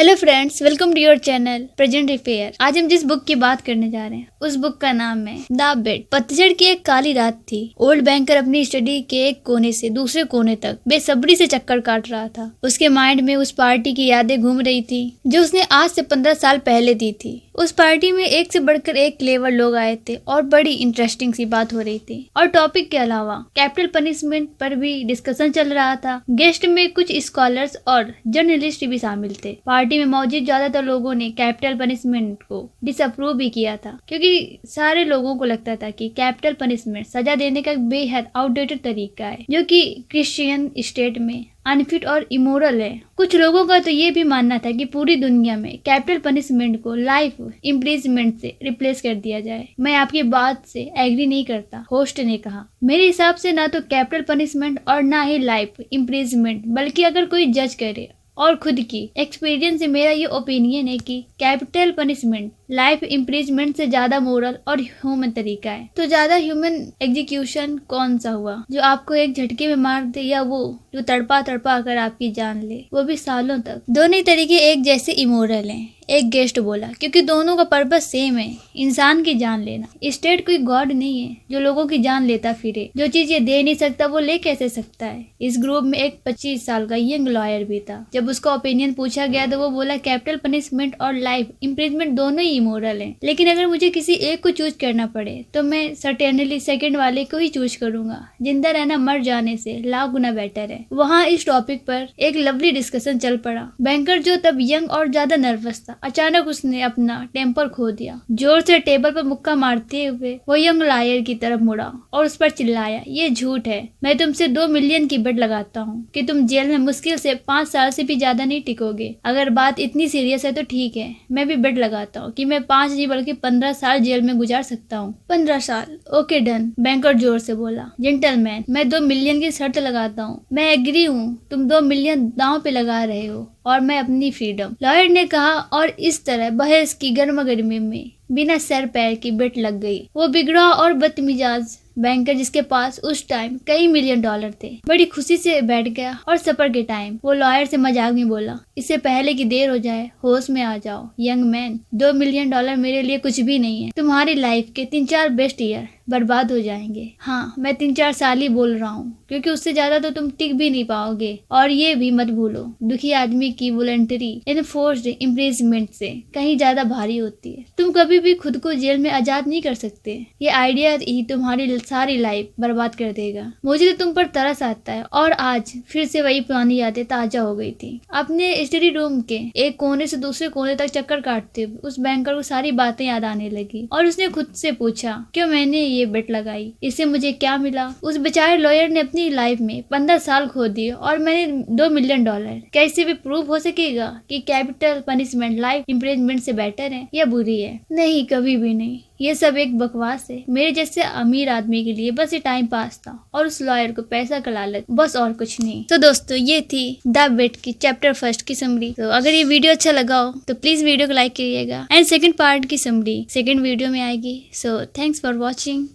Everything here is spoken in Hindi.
Hello friends, welcome to your channel present affair. आज हम जिस बुक की बात करने जा रहे हैं उस बुक का नाम है द बेट। पतझड़ की एक काली रात थी। ओल्ड बैंकर अपनी स्टडी के एक कोने से दूसरे कोने तक बेसब्री से चक्कर काट रहा था। उसके माइंड में उस पार्टी की यादें घूम रही थी जो उसने आज से 15 साल पहले दी थी। उस पार्टी में एक से बढ़कर एक क्लेवर लोग आए थे और बड़ी इंटरेस्टिंग सी बात हो रही थी। और टॉपिक के अलावा कैपिटल पनिशमेंट पर भी डिस्कशन चल रहा था। गेस्ट में कुछ स्कॉलर्स और जर्नलिस्ट भी शामिल थे। पार्टी में मौजूद ज्यादातर लोगों ने कैपिटल पनिशमेंट को डिसअप्रूव भी किया था, क्योंकि सारे लोगों को लगता था कि कैपिटल पनिशमेंट सजा देने का एक बेहद आउटडेटेड तरीका है जो कि क्रिश्चियन स्टेट में अनफिट और इमोरल है। कुछ लोगों का तो ये भी मानना था कि पूरी दुनिया में कैपिटल पनिशमेंट को लाइफ इम्प्रिजमेंट से रिप्लेस कर दिया जाए। मैं आपकी बात से एग्री नहीं करता, होस्ट ने कहा। मेरे हिसाब से ना तो कैपिटल पनिशमेंट और ना ही लाइफ इम्प्रिजमेंट, बल्कि अगर कोई जज करे और खुद की एक्सपीरियंस से मेरा ये ओपिनियन है कि कैपिटल पनिशमेंट लाइफ इम्प्रिजमेंट से ज्यादा मोरल और ह्यूमन तरीका है। तो ज्यादा ह्यूमन एग्जीक्यूशन कौन सा हुआ, जो आपको एक झटके में मार दे, या वो जो तड़पा तड़पा कर आपकी जान ले, वो भी सालों तक? दोनों ही तरीके एक जैसे इमोरल हैं, एक गेस्ट बोला, क्योंकि दोनों का पर्पस सेम है, इंसान की जान लेना। स्टेट कोई गॉड नहीं है जो लोगों की जान लेता फिरे। जो चीज ये दे नहीं सकता वो ले कैसे सकता है। इस ग्रुप में एक 25 साल का यंग लॉयर भी था। जब उसका ओपिनियन पूछा गया तो वो बोला कैपिटल पनिशमेंट और लाइफ इम्प्रिजमेंट दोनों ही इमोरल हैं, लेकिन अगर मुझे किसी एक को चूज करना पड़े तो मैं सर्टेनली सेकंड वाले को ही चूज करूंगा। जिंदा रहना मर जाने से लाख गुना बेटर है। वहाँ इस टॉपिक पर एक लवली डिस्कशन चल पड़ा। बैंकर जो तब यंग और ज्यादा नर्वस था, अचानक उसने अपना टेम्पर खो दिया। जोर से टेबल पर मुक्का मारते हुए वो यंग लायर की तरफ मुड़ा और उस पर चिल्लाया, ये झूठ है। मैं तुमसे 2 मिलियन की बेट लगाता हूँ कि तुम जेल में मुश्किल से 5 साल से भी ज्यादा नहीं टिकोगे। अगर बात इतनी सीरियस है तो ठीक है, मैं भी बेट लगाता हूँ कि मैं 5 नहीं बल्कि 15 साल जेल में गुजार सकता हूँ। 15 साल? ओके डन, बैंकर जोर से बोला। जेंटलमैन, मैं 2 मिलियन की शर्त लगाता हूँ। मैं एग्री हूँ, तुम 2 मिलियन दांव पे लगा रहे हो और मैं अपनी फ्रीडम, लॉयर ने कहा। और इस तरह बहस की गर्मा गर्मी में बिना सर पैर की बेट लग गई। वो बिगड़ा और बदमिजाज बैंकर, जिसके पास उस टाइम कई मिलियन डॉलर थे, बड़ी खुशी से बैठ गया और सफर के टाइम वो लॉयर से मजाक में बोला, इससे पहले कि देर हो जाए होश में आ जाओ यंग मैन। 2 मिलियन डॉलर मेरे लिए कुछ भी नहीं है। तुम्हारी लाइफ के 3-4 बेस्ट ईयर बर्बाद हो जाएंगे। हाँ, मैं 3-4 साल ही बोल रहा हूँ, क्योंकि उससे ज्यादा तो तुम टिक भी नहीं पाओगे। और ये भी मत भूलो, दुखी आदमी की वॉलंटरी एनफोर्स्ड इम्प्रिजमेंट से कहीं ज्यादा भारी होती है। तुम कभी भी खुद को जेल में आजाद नहीं कर सकते। ये आइडिया ही तुम्हारी सारी लाइफ बर्बाद कर देगा। मुझे तो तुम पर तरस आता है। और आज फिर से वही पुरानी यादें ताजा हो गई थी। अपने स्टडी रूम के एक कोने से दूसरे कोने तक चक्कर काटते हुए उस बैंकर को सारी बातें याद आने लगी और उसने खुद से पूछा, क्यों मैंने ये बेट लगाई, इससे मुझे क्या मिला? उस बेचारे लॉयर ने अपनी लाइफ में 15 साल खो दिए और मैंने 2 मिलियन डॉलर। क्या इससे भी प्रूव हो सकेगा कि कैपिटल पनिशमेंट लाइफ इम्प्रिजमेंट से बेटर है या बुरी है? नहीं, कभी भी नहीं। ये सब एक बकवास है। मेरे जैसे अमीर आदमी के लिए बस ये टाइम पास था और उस लॉयर को पैसा का लालच, बस और कुछ नहीं। तो दोस्तों, ये थी द बेट की चैप्टर 1 की समरी। तो अगर ये वीडियो अच्छा लगा हो तो प्लीज वीडियो को लाइक करिएगा। एंड सेकंड पार्ट की समरी सेकंड वीडियो में आएगी। So thanks for watching.